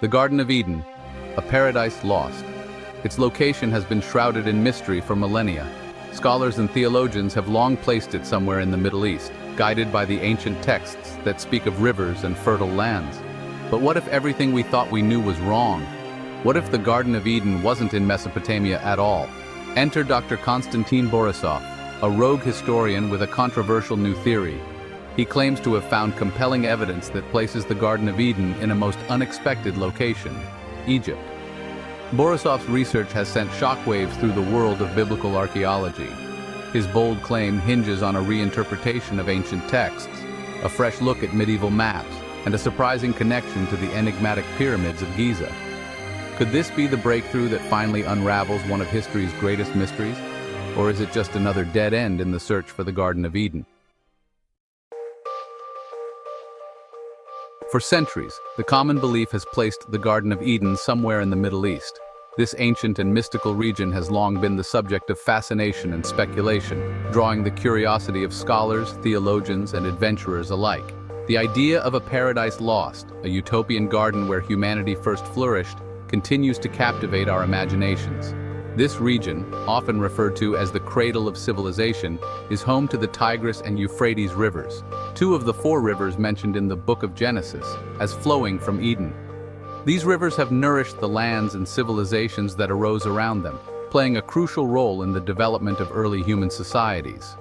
The Garden of Eden, a paradise lost. Its location has been shrouded in mystery for millennia. Scholars and theologians have long placed it somewhere in the Middle East, guided by the ancient texts that speak of rivers and fertile lands. But what if everything we thought we knew was wrong? What if the Garden of Eden wasn't in Mesopotamia at all? Enter Dr. Konstantin Borisov, a rogue historian with a controversial new theory. He claims to have found compelling evidence that places the Garden of Eden in a most unexpected location, Egypt. Borisov's research has sent shockwaves through the world of biblical archaeology. His bold claim hinges on a reinterpretation of ancient texts, a fresh look at medieval maps, and a surprising connection to the enigmatic Pyramids of Giza. Could this be the breakthrough that finally unravels one of history's greatest mysteries? Or is it just another dead end in the search for the Garden of Eden? For centuries, the common belief has placed the Garden of Eden somewhere in the Middle East. This ancient and mystical region has long been the subject of fascination and speculation, drawing the curiosity of scholars, theologians, and adventurers alike. The idea of a paradise lost, a utopian garden where humanity first flourished, continues to captivate our imaginations. This region, often referred to as the cradle of civilization, is home to the Tigris and Euphrates rivers, two of the four rivers mentioned in the Book of Genesis as flowing from Eden. These rivers have nourished the lands and civilizations that arose around them, playing a crucial role in the development of early human societies.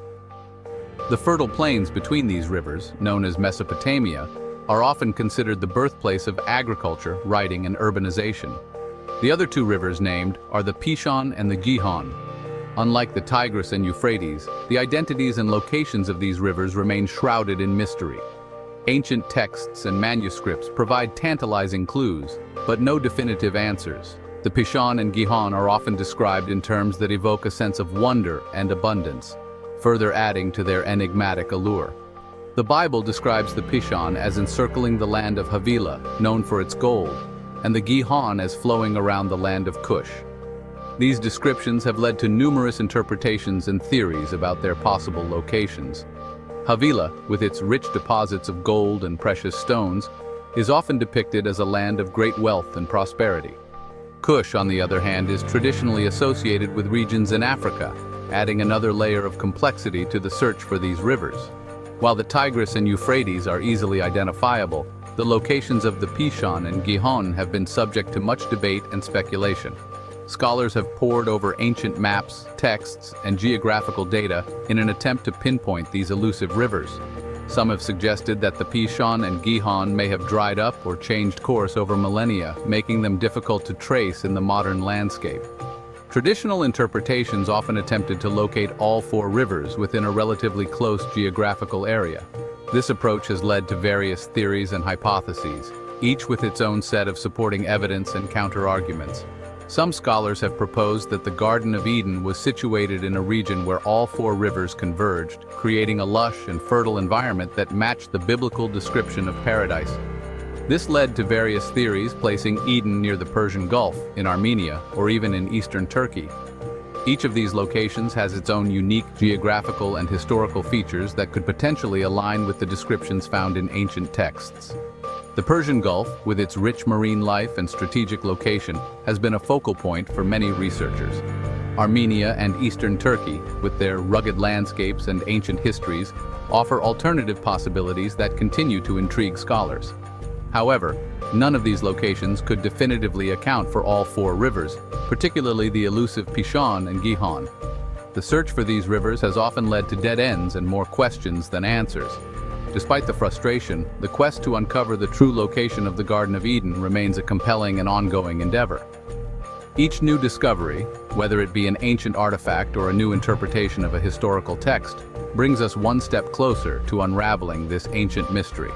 The fertile plains between these rivers, known as Mesopotamia, are often considered the birthplace of agriculture, writing, and urbanization. The other two rivers named are the Pishon and the Gihon. Unlike the Tigris and Euphrates, the identities and locations of these rivers remain shrouded in mystery. Ancient texts and manuscripts provide tantalizing clues, but no definitive answers. The Pishon and Gihon are often described in terms that evoke a sense of wonder and abundance, further adding to their enigmatic allure. The Bible describes the Pishon as encircling the land of Havilah, known for its gold, and the Gihon as flowing around the land of Cush. These descriptions have led to numerous interpretations and theories about their possible locations. Havilah, with its rich deposits of gold and precious stones, is often depicted as a land of great wealth and prosperity. Cush, on the other hand, is traditionally associated with regions in Africa, adding another layer of complexity to the search for these rivers. While the Tigris and Euphrates are easily identifiable, the locations of the Pishon and Gihon have been subject to much debate and speculation. Scholars have pored over ancient maps, texts, and geographical data in an attempt to pinpoint these elusive rivers. Some have suggested that the Pishon and Gihon may have dried up or changed course over millennia, making them difficult to trace in the modern landscape. Traditional interpretations often attempted to locate all four rivers within a relatively close geographical area. This approach has led to various theories and hypotheses, each with its own set of supporting evidence and counter-arguments. Some scholars have proposed that the Garden of Eden was situated in a region where all four rivers converged, creating a lush and fertile environment that matched the biblical description of paradise. This led to various theories placing Eden near the Persian Gulf, in Armenia, or even in eastern Turkey. Each of these locations has its own unique geographical and historical features that could potentially align with the descriptions found in ancient texts. The Persian Gulf, with its rich marine life and strategic location, has been a focal point for many researchers. Armenia and eastern Turkey, with their rugged landscapes and ancient histories, offer alternative possibilities that continue to intrigue scholars. However, none of these locations could definitively account for all four rivers, particularly the elusive Pishon and Gihon. The search for these rivers has often led to dead ends and more questions than answers. Despite the frustration, the quest to uncover the true location of the Garden of Eden remains a compelling and ongoing endeavor. Each new discovery, whether it be an ancient artifact or a new interpretation of a historical text, brings us one step closer to unraveling this ancient mystery.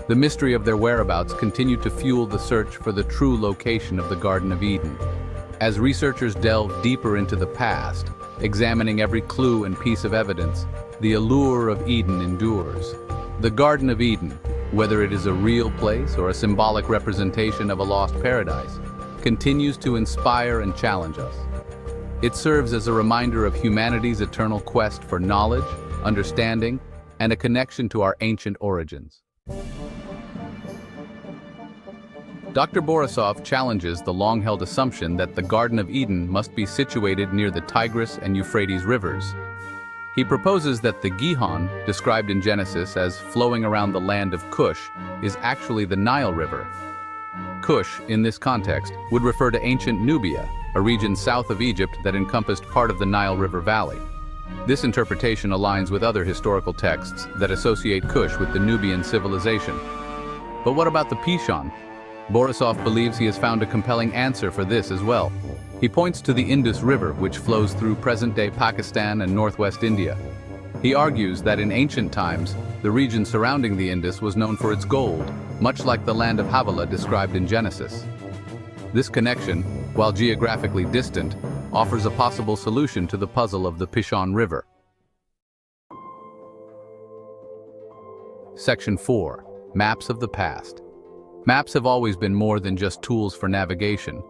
The mystery of their whereabouts continued to fuel the search for the true location of the Garden of Eden. As researchers delve deeper into the past, examining every clue and piece of evidence, the allure of Eden endures. The Garden of Eden, whether it is a real place or a symbolic representation of a lost paradise, continues to inspire and challenge us. It serves as a reminder of humanity's eternal quest for knowledge, understanding, and a connection to our ancient origins. Dr. Borisov challenges the long-held assumption that the Garden of Eden must be situated near the Tigris and Euphrates rivers. He proposes that the Gihon, described in Genesis as flowing around the land of Cush, is actually the Nile River. Cush, in this context, would refer to ancient Nubia, a region south of Egypt that encompassed part of the Nile River Valley. This interpretation aligns with other historical texts that associate Cush with the Nubian civilization. But what about the Pishon? Borisov believes he has found a compelling answer for this as well. He points to the Indus River, which flows through present-day Pakistan and northwest India. He argues that in ancient times, the region surrounding the Indus was known for its gold, much like the land of Havilah described in Genesis. This connection, while geographically distant, offers a possible solution to the puzzle of the Pishon River. Section 4. Maps of the Past. Maps have always been more than just tools for navigation.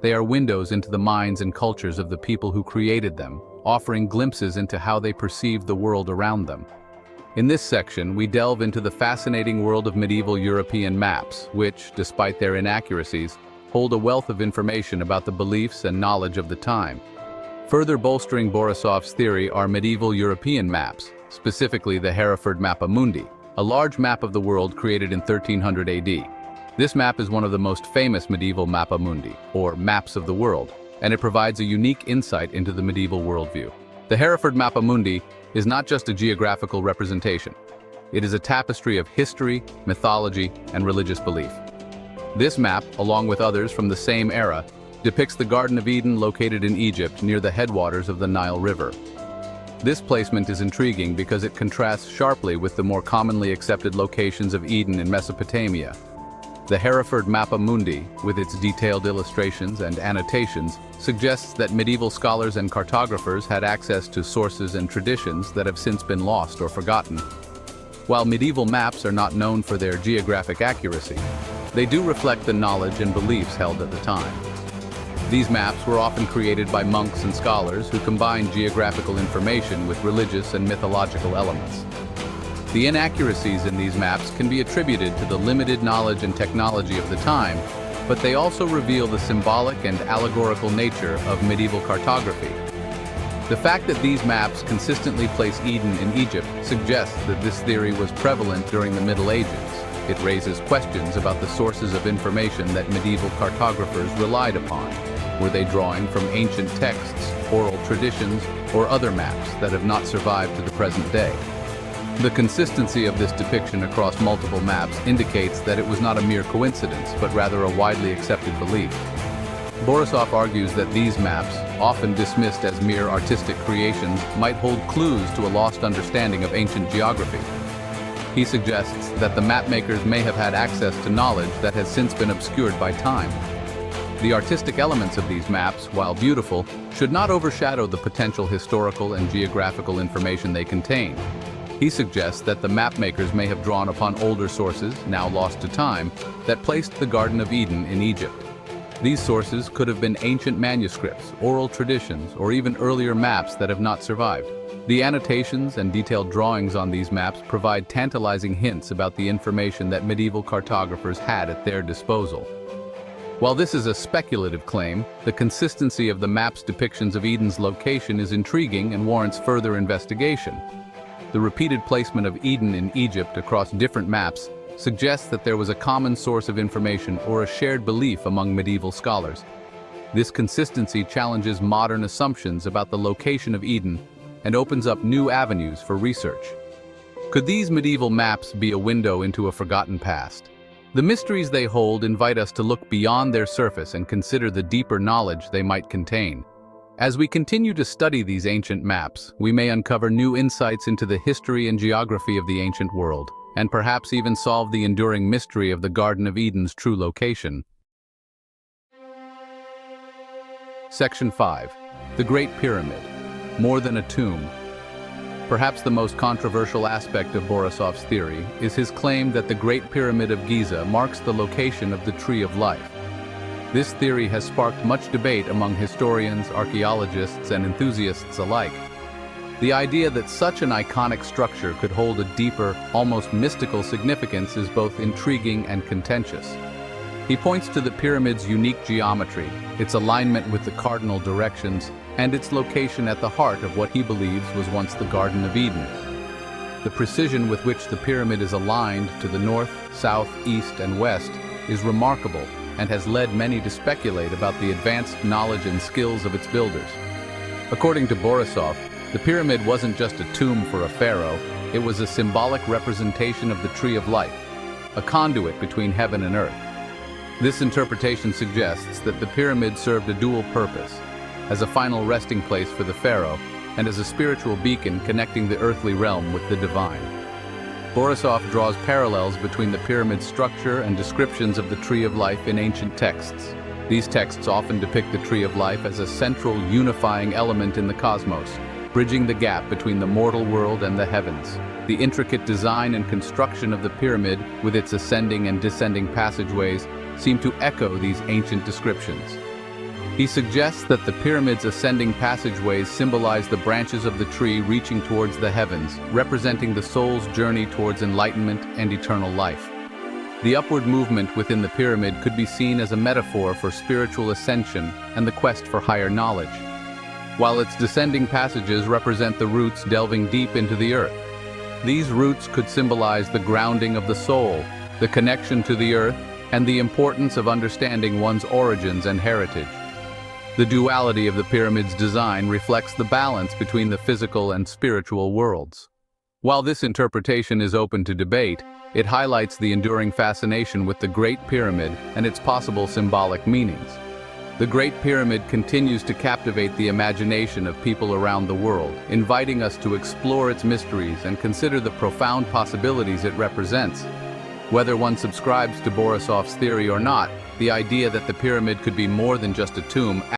They are windows into the minds and cultures of the people who created them, offering glimpses into how they perceived the world around them. In this section, we delve into the fascinating world of medieval European maps, which, despite their inaccuracies, hold a wealth of information about the beliefs and knowledge of the time. Further bolstering Borisov's theory are medieval European maps, specifically the Hereford Mappa Mundi, a large map of the world created in 1300 AD. This map is one of the most famous medieval Mappa Mundi, or maps of the world, and it provides a unique insight into the medieval worldview. The Hereford Mappa Mundi is not just a geographical representation. It is a tapestry of history, mythology, and religious belief. This map, along with others from the same era, depicts the Garden of Eden located in Egypt near the headwaters of the Nile River. This placement is intriguing because it contrasts sharply with the more commonly accepted locations of Eden in Mesopotamia. The Hereford Mappa Mundi, with its detailed illustrations and annotations, suggests that medieval scholars and cartographers had access to sources and traditions that have since been lost or forgotten. While medieval maps are not known for their geographic accuracy, they do reflect the knowledge and beliefs held at the time. These maps were often created by monks and scholars who combined geographical information with religious and mythological elements. The inaccuracies in these maps can be attributed to the limited knowledge and technology of the time, but they also reveal the symbolic and allegorical nature of medieval cartography. The fact that these maps consistently place Eden in Egypt suggests that this theory was prevalent during the Middle Ages. It raises questions about the sources of information that medieval cartographers relied upon. Were they drawing from ancient texts, oral traditions, or other maps that have not survived to the present day? The consistency of this depiction across multiple maps indicates that it was not a mere coincidence, but rather a widely accepted belief. Borisov argues that these maps, often dismissed as mere artistic creations, might hold clues to a lost understanding of ancient geography. He suggests that the mapmakers may have had access to knowledge that has since been obscured by time. The artistic elements of these maps, while beautiful, should not overshadow the potential historical and geographical information they contain. He suggests that the mapmakers may have drawn upon older sources, now lost to time, that placed the Garden of Eden in Egypt. These sources could have been ancient manuscripts, oral traditions, or even earlier maps that have not survived. The annotations and detailed drawings on these maps provide tantalizing hints about the information that medieval cartographers had at their disposal. While this is a speculative claim, the consistency of the map's depictions of Eden's location is intriguing and warrants further investigation. The repeated placement of Eden in Egypt across different maps suggests that there was a common source of information or a shared belief among medieval scholars. This consistency challenges modern assumptions about the location of Eden and opens up new avenues for research. Could these medieval maps be a window into a forgotten past? The mysteries they hold invite us to look beyond their surface and consider the deeper knowledge they might contain. As we continue to study these ancient maps, we may uncover new insights into the history and geography of the ancient world, and perhaps even solve the enduring mystery of the Garden of Eden's true location. Section 5. The Great Pyramid. More than a tomb. Perhaps the most controversial aspect of Borisov's theory is his claim that the Great Pyramid of Giza marks the location of the Tree of Life. This theory has sparked much debate among historians, archaeologists, and enthusiasts alike. The idea that such an iconic structure could hold a deeper, almost mystical significance is both intriguing and contentious. He points to the pyramid's unique geometry, its alignment with the cardinal directions, and its location at the heart of what he believes was once the Garden of Eden. The precision with which the pyramid is aligned to the north, south, east, and west is remarkable and has led many to speculate about the advanced knowledge and skills of its builders. According to Borisov, the pyramid wasn't just a tomb for a pharaoh, it was a symbolic representation of the tree of life, a conduit between heaven and earth. This interpretation suggests that the pyramid served a dual purpose, as a final resting place for the pharaoh and as a spiritual beacon connecting the earthly realm with the divine. Borisov draws parallels between the pyramid's structure and descriptions of the tree of life in ancient texts. These texts often depict the tree of life as a central unifying element in the cosmos, bridging the gap between the mortal world and the heavens. The intricate design and construction of the pyramid, with its ascending and descending passageways, seem to echo these ancient descriptions. He suggests that the pyramid's ascending passageways symbolize the branches of the tree reaching towards the heavens, representing the soul's journey towards enlightenment and eternal life. The upward movement within the pyramid could be seen as a metaphor for spiritual ascension and the quest for higher knowledge, while its descending passages represent the roots delving deep into the earth. These roots could symbolize the grounding of the soul, the connection to the earth, and the importance of understanding one's origins and heritage. The duality of the pyramid's design reflects the balance between the physical and spiritual worlds. While this interpretation is open to debate, it highlights the enduring fascination with the Great Pyramid and its possible symbolic meanings. The Great Pyramid continues to captivate the imagination of people around the world, inviting us to explore its mysteries and consider the profound possibilities it represents. Whether one subscribes to Borisov's theory or not, the idea that the pyramid could be more than just a tomb